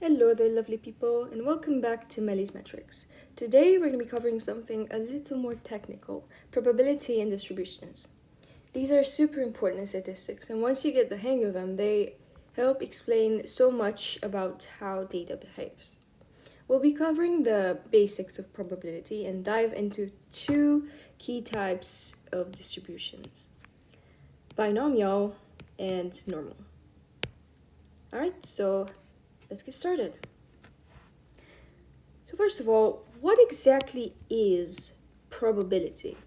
Hello there, lovely people, and welcome back to Melly's Metrics. Today we're going to be covering something a little more technical, probability and distributions. These are super important in statistics, and once you get the hang of them, they help explain so much about how data behaves. We'll be covering the basics of probability and dive into two key types of distributions: binomial and normal. Alright, so let's get started. So first of all, what exactly is probability?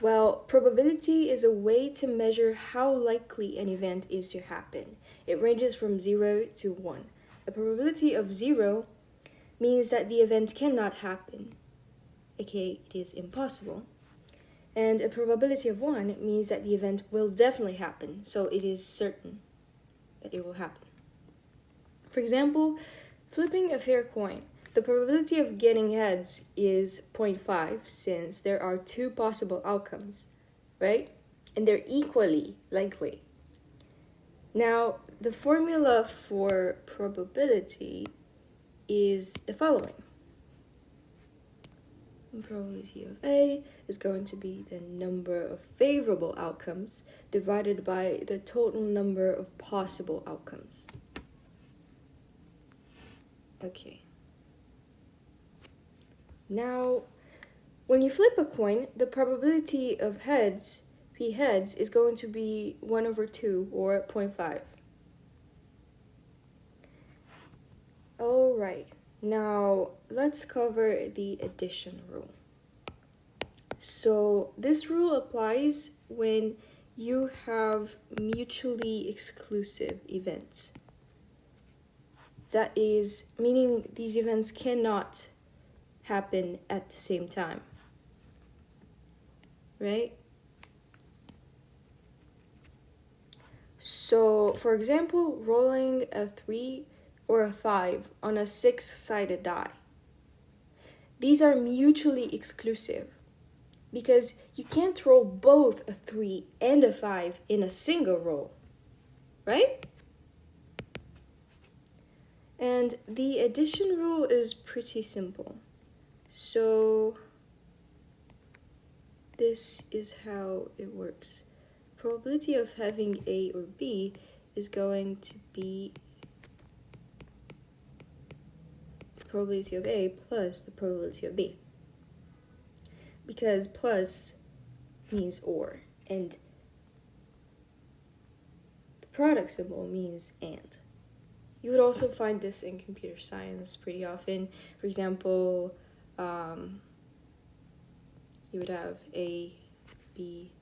Well, probability is a way to measure how likely an event is to happen. It ranges from 0 to 1. A probability of 0 means that the event cannot happen, aka it is impossible. And a probability of 1 means that the event will definitely happen, so it is certain that it will happen. For example, flipping a fair coin, the probability of getting heads is 0.5 since there are two possible outcomes, right? And they're equally likely. Now, the formula for probability is the following. The probability of A is going to be the number of favorable outcomes divided by the total number of possible outcomes. Okay. Now, when you flip a coin, the probability of heads, P heads, is going to be 1 over 2 or 0.5. Alright, now let's cover the addition rule. So this rule applies when you have mutually exclusive events. That is, meaning these events cannot happen at the same time, right? So, for example, rolling a 3 or a 5 on a 6-sided die. These are mutually exclusive because you can't roll both a 3 and a 5 in a single roll, right? And the addition rule is pretty simple. So this is how it works. Probability of having A or B is going to be the probability of A plus the probability of B. Because plus means or, and the product symbol means and. You would also find this in computer science pretty often. For example, you would have A, B.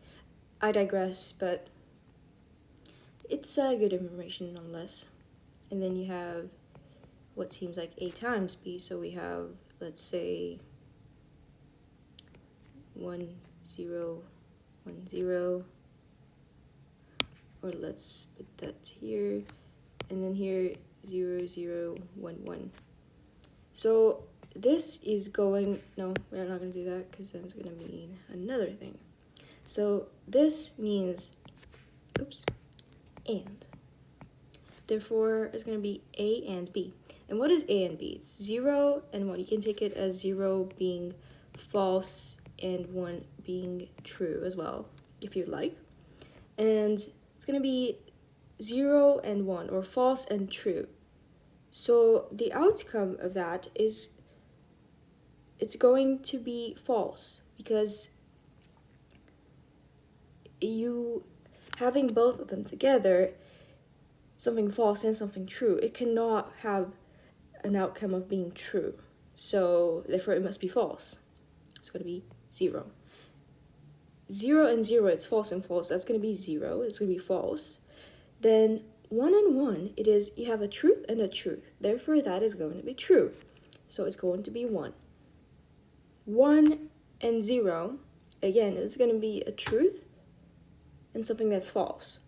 I digress, but it's good information nonetheless. And then you have what seems like A times B. So we have, let's say, 1, 0, 1, 0. Or let's put that here. And then here, 0, 0, 1, 1. So this is going, no, we're not going to do that because then it's going to mean another thing. So this means, and. Therefore, it's going to be A and B. And what is A and B? It's 0 and 1. You can take it as 0 being false and 1 being true as well, if you'd like. And it's going to be 0 and 1, or false and true. So the outcome of that is it's going to be false because you having both of them together, something false and something true, it cannot have an outcome of being true. So therefore it must be false. It's going to be 0. 0 and 0, it's false and false. That's going to be 0. It's going to be false. Then 1 and 1, it is you have a truth and a truth. Therefore, that is going to be true. So it's going to be 1. 1 and 0, again, it's going to be a truth and something that's false.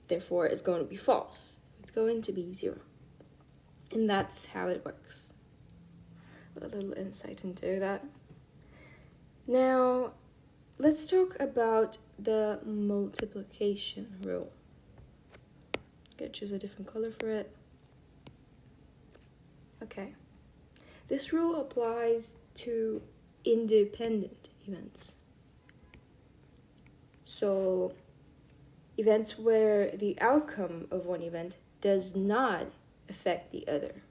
Therefore, it's going to be false. It's going to be 0. And that's how it works. A little insight into that. Now, let's talk about the multiplication rule. Gotta choose a different color for it. Okay. This rule applies to independent events. So, events where the outcome of one event does not affect the other.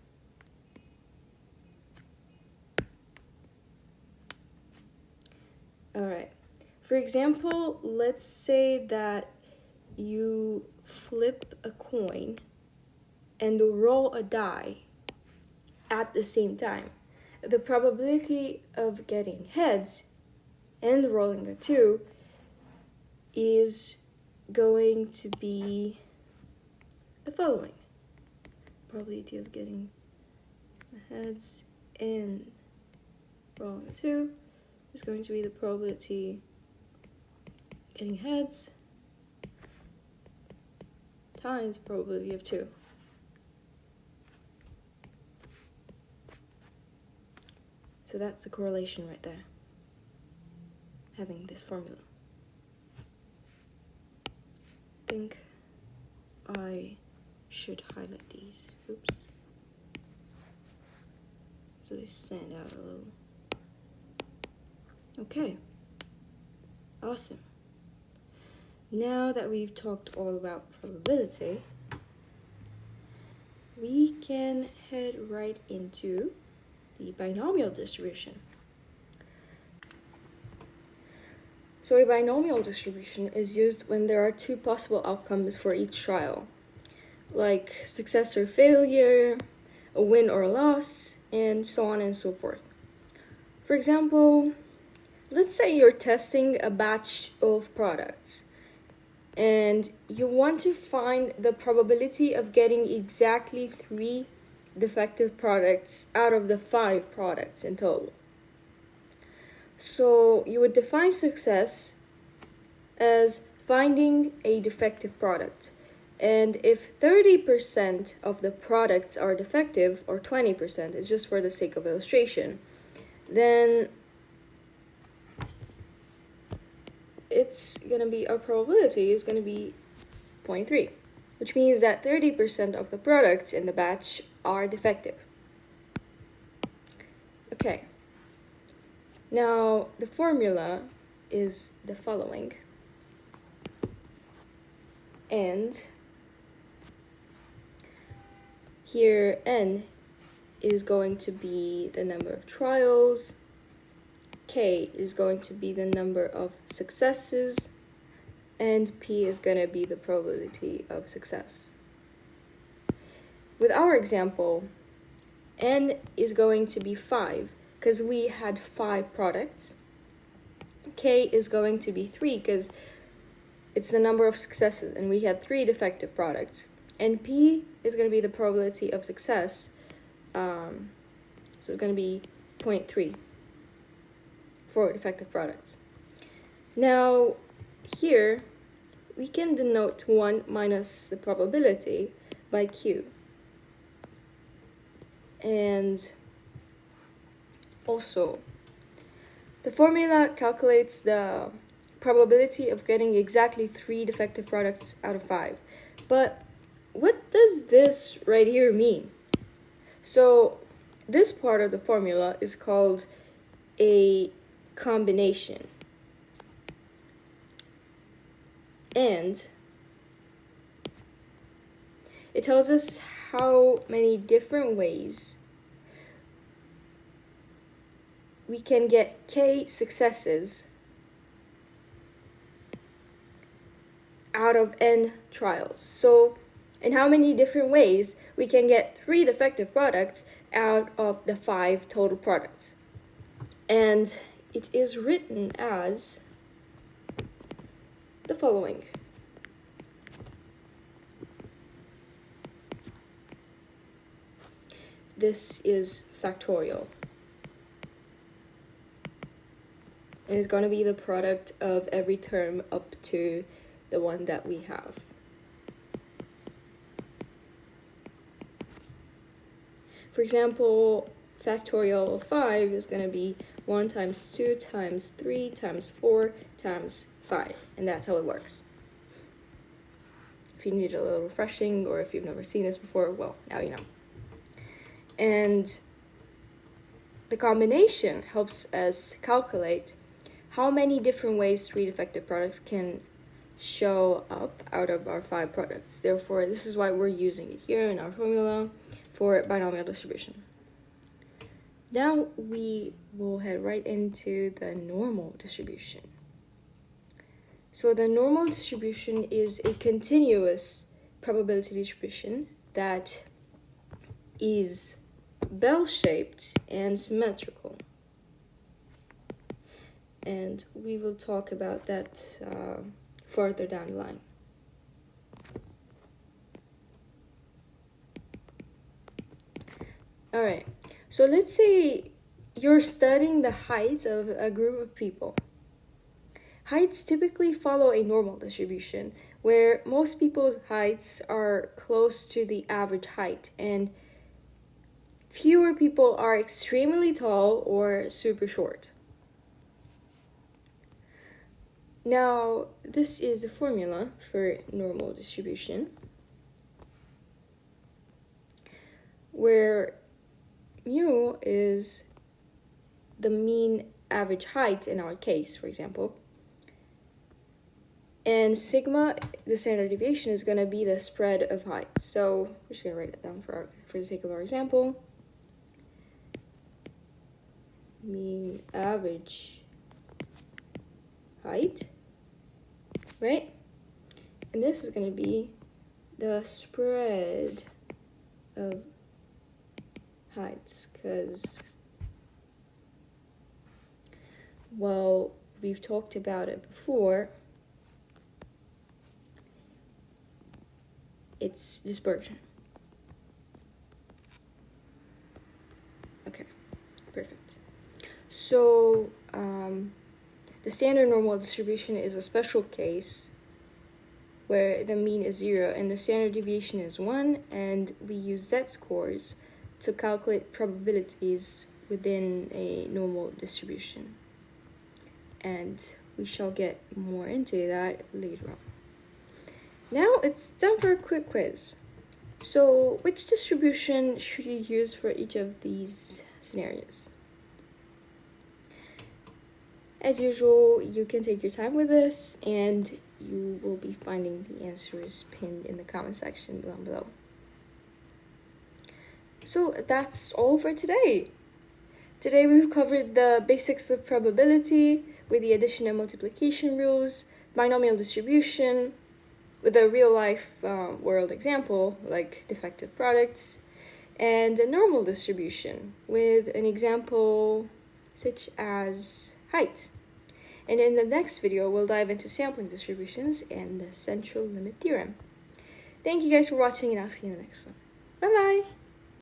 Alright. For example, let's say that you flip a coin and roll a die at the same time. The probability of getting heads and rolling a 2 is going to be the following. Probability of getting the heads and rolling a 2 is going to be the probability of getting heads times probability of 2. So that's the correlation right there, having this formula. I think I should highlight these. Oops. So they stand out a little. Okay. Awesome. Now that we've talked all about probability, we can head right into the binomial distribution. So a binomial distribution is used when there are two possible outcomes for each trial, like success or failure, a win or a loss, and so on and so forth. For example, let's say you're testing a batch of products and you want to find the probability of getting exactly 3 defective products out of the 5 products in total. So you would define success as finding a defective product. And if 30% of the products are defective, or 20%, it's just for the sake of illustration, then it's going to be, our probability is going to be 0.3, which means that 30% of the products in the batch are defective. Okay. Now, the formula is the following. And here, n is going to be the number of trials, k is going to be the number of successes, and p is going to be the probability of success. With our example, n is going to be 5 because we had 5 products. K is going to be 3 because it's the number of successes and we had 3 defective products. And p is going to be the probability of success, so it's going to be 0.3 for defective products. Now, here, we can denote 1 minus the probability by q. And also, the formula calculates the probability of getting exactly 3 defective products out of 5. But what does this right here mean? So, this part of the formula is called a combination. And it tells us how many different ways we can get k successes out of n trials. So, in how many different ways we can get 3 defective products out of the 5 total products. And it is written as the following. This is factorial. It is going to be the product of every term up to the one that we have. For example, factorial of 5 is going to be 1 times 2 times 3 times 4 times 5. And that's how it works. If you need a little refreshing or if you've never seen this before, well, now you know. And the combination helps us calculate how many different ways 3 defective products can show up out of our 5 products. Therefore, this is why we're using it here in our formula for binomial distribution. Now we will head right into the normal distribution. So the normal distribution is a continuous probability distribution that is bell-shaped and symmetrical. And we will talk about that further down the line. All right, so let's say you're studying the heights of a group of people. Heights typically follow a normal distribution, where most people's heights are close to the average height, and fewer people are extremely tall or super short. Now, this is the formula for normal distribution, where mu is the mean average height in our case, for example. And sigma, the standard deviation, is going to be the spread of heights. So we're just going to write it down for the sake of our example. Mean average height, right? And this is going to be the spread of heights, because, well, we've talked about it before. It's dispersion. Okay, perfect. So the standard normal distribution is a special case where the mean is 0 and the standard deviation is 1, and we use z-scores to calculate probabilities within a normal distribution. And we shall get more into that later on. Now it's time for a quick quiz. So which distribution should you use for each of these scenarios? As usual, you can take your time with this, and you will be finding the answers pinned in the comment section down below. So that's all for today. Today we've covered the basics of probability with the addition and multiplication rules, binomial distribution, with a real-life world example like defective products, and a normal distribution with an example such as height. And in the next video, we'll dive into sampling distributions and the central limit theorem. Thank you guys for watching, and I'll see you in the next one. Bye-bye!